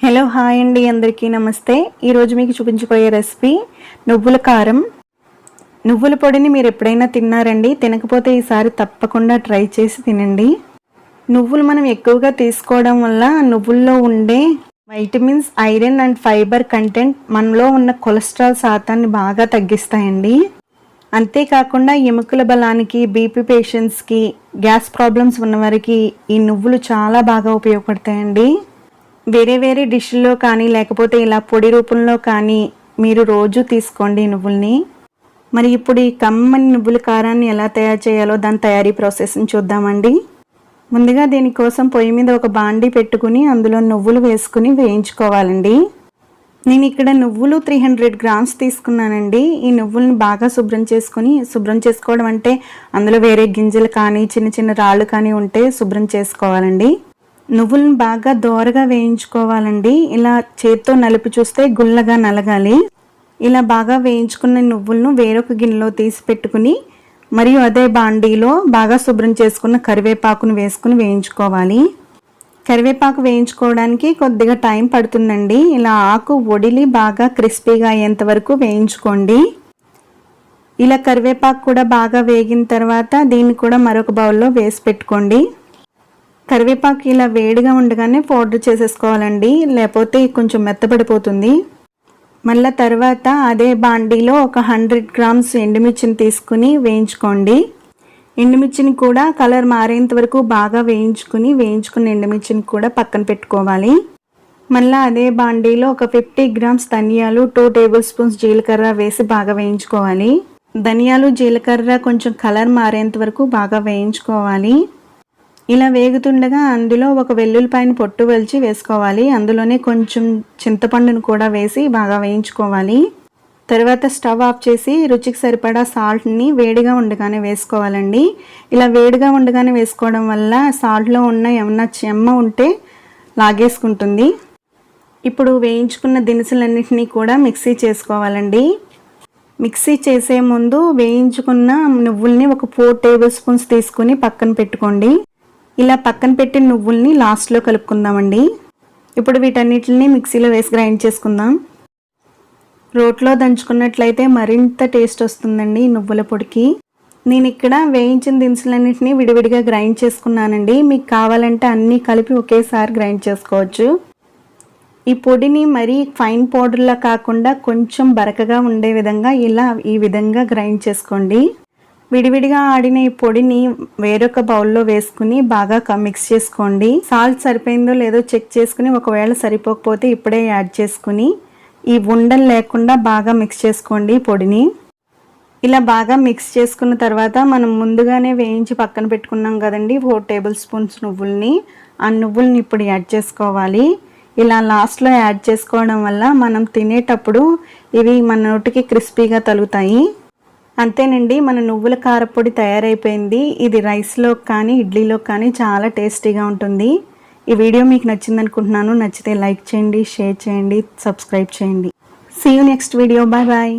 Hello hi అండి, అందరికీ నమస్తే. ఈరోజు మీకు చూపించబోయే రెసిపీ నువ్వుల కారం. నువ్వుల పొడిని మీరు ఎప్పుడైనా తిన్నారండి? తినకపోతే ఈసారి తప్పకుండా ట్రై చేసి తినండి. నువ్వులు మనం ఎక్కువగా తీసుకోవడం వల్ల నువ్వుల్లో ఉండే vitamins, iron and fibre content మనలో ఉన్న కొలెస్ట్రాల్ శాతాన్ని బాగా తగ్గిస్తాయండి. అంతేకాకుండా ఎముకల బలానికి, బీపీ పేషెంట్స్కి, గ్యాస్ ప్రాబ్లమ్స్ ఉన్నవారికి ఈ నువ్వులు చాలా బాగా ఉపయోగపడతాయండి. వేరే వేరే డిష్లో కానీ లేకపోతే ఇలా పొడి రూపంలో కానీ మీరు రోజు తీసుకోండి నువ్వుల్ని. మరి ఇప్పుడు ఈ కమ్మని నువ్వుల కారాన్ని ఎలా తయారు చేయాలో దాని తయారీ ప్రాసెస్ని చూద్దామండి. ముందుగా దీనికోసం పొయ్యి మీద ఒక బాండీ పెట్టుకుని అందులో నువ్వులు వేసుకుని వేయించుకోవాలండి. నేను ఇక్కడ నువ్వులు 300 గ్రామ్స్ తీసుకున్నానండి. ఈ నువ్వుల్ని బాగా శుభ్రం చేసుకోవడం అంటే అందులో వేరే గింజలు కానీ చిన్న చిన్న రాళ్ళు కానీ ఉంటే శుభ్రం చేసుకోవాలండి. నువ్వులను బాగా దోరగా వేయించుకోవాలండి. ఇలా చేత్తో నలిపి చూస్తే గుల్లగా నలగాలి. ఇలా బాగా వేయించుకున్న నువ్వులను వేరొక గిన్నెలో తీసి పెట్టుకుని మరియు అదే బాండీలో బాగా శుభ్రం చేసుకున్న కరివేపాకును వేసుకుని వేయించుకోవాలి. కరివేపాకు వేయించుకోవడానికి కొద్దిగా టైం పడుతుందండి. ఇలా ఆకు ఒడిలి బాగా క్రిస్పీగా అయ్యేంత వరకు వేయించుకోండి. ఇలా కరివేపాకు కూడా బాగా వేగిన తర్వాత దీన్ని కూడా మరొక బౌల్లో వేసి పెట్టుకోండి. కరివేపాకు ఇలా వేడిగా ఉండగానే పౌడర్ చేసేసుకోవాలండి, లేకపోతే కొంచెం మెత్తబడిపోతుంది. మళ్ళీ తర్వాత అదే బాండీలో ఒక 100 గ్రామ్స్ ఎండుమిర్చిని తీసుకుని వేయించుకోండి. ఎండుమిర్చిని కూడా కలర్ మారేంత వరకు బాగా వేయించుకున్న ఎండుమిర్చిని కూడా పక్కన పెట్టుకోవాలి. మళ్ళీ అదే బాండీలో ఒక 50 గ్రామ్స్ ధనియాలు, 2 టేబుల్ స్పూన్స్ జీలకర్ర వేసి బాగా వేయించుకోవాలి. ధనియాలు, జీలకర్ర కొంచెం కలర్ మారేంత వరకు బాగా వేయించుకోవాలి. ఇలా వేగుతుండగా అందులో ఒక వెల్లుల్లిపాయని పొట్టు వలిచి వేసుకోవాలి. అందులోనే కొంచెం చింతపండును కూడా వేసి బాగా వేయించుకోవాలి. తర్వాత స్టవ్ ఆఫ్ చేసి రుచికి సరిపడా సాల్ట్ని వేడిగా ఉండగానే వేసుకోవాలండి. ఇలా వేడిగా ఉండగానే వేసుకోవడం వల్ల సాల్ట్లో ఉన్న ఏమన్నా చెమ్మ ఉంటే లాగేసుకుంటుంది. ఇప్పుడు వేయించుకున్న దినుసులన్నింటినీ కూడా మిక్సీ చేసుకోవాలండి. మిక్సీ చేసే ముందు వేయించుకున్న నువ్వుల్ని ఒక 4 టేబుల్ స్పూన్స్ తీసుకుని పక్కన పెట్టుకోండి. ఇలా పక్కన పెట్టిన నువ్వుల్ని లాస్ట్లో కలుపుకుందామండి. ఇప్పుడు వీటన్నిటిని మిక్సీలో వేసి గ్రైండ్ చేసుకుందాం. రోట్లో దంచుకున్నట్లయితే మరింత టేస్ట్ వస్తుందండి నువ్వుల పొడికి. నేను ఇక్కడ వేయించిన దినుసులన్నింటినీ విడివిడిగా గ్రైండ్ చేసుకున్నానండి. మీకు కావాలంటే అన్నీ కలిపి ఒకేసారి గ్రైండ్ చేసుకోవచ్చు. ఈ పొడిని మరీ ఫైన్ పౌడర్లా కాకుండా కొంచెం బరకగా ఉండే విధంగా ఈ విధంగా గ్రైండ్ చేసుకోండి. విడివిడిగా ఆడిన ఈ పొడిని వేరొక బౌల్లో వేసుకుని బాగా మిక్స్ చేసుకోండి. సాల్ట్ సరిపోయిందో లేదో చెక్ చేసుకుని ఒకవేళ సరిపోకపోతే ఇప్పుడే యాడ్ చేసుకుని ఈ ఉండలు లేకుండా బాగా మిక్స్ చేసుకోండి పొడిని. ఇలా బాగా మిక్స్ చేసుకున్న తర్వాత మనం ముందుగానే వేయించి పక్కన పెట్టుకున్నాం కదండి 4 టేబుల్ స్పూన్స్ నువ్వుల్ని. ఆ నువ్వుల్ని ఇప్పుడు యాడ్ చేసుకోవాలి. ఇలా లాస్ట్లో యాడ్ చేసుకోవడం వల్ల మనం తినేటప్పుడు ఇవి మన నోటికి క్రిస్పీగా తగులుతాయి. అంతేనండి, మన నువ్వుల కారపొడి తయారైపోయింది. ఇది రైస్లో కానీ ఇడ్లీలో కానీ చాలా టేస్టీగా ఉంటుంది. ఈ వీడియో మీకు నచ్చింది అనుకుంటున్నాను. నచ్చితే లైక్ చేయండి, షేర్ చేయండి, సబ్స్క్రైబ్ చేయండి. See you next video. Bye bye.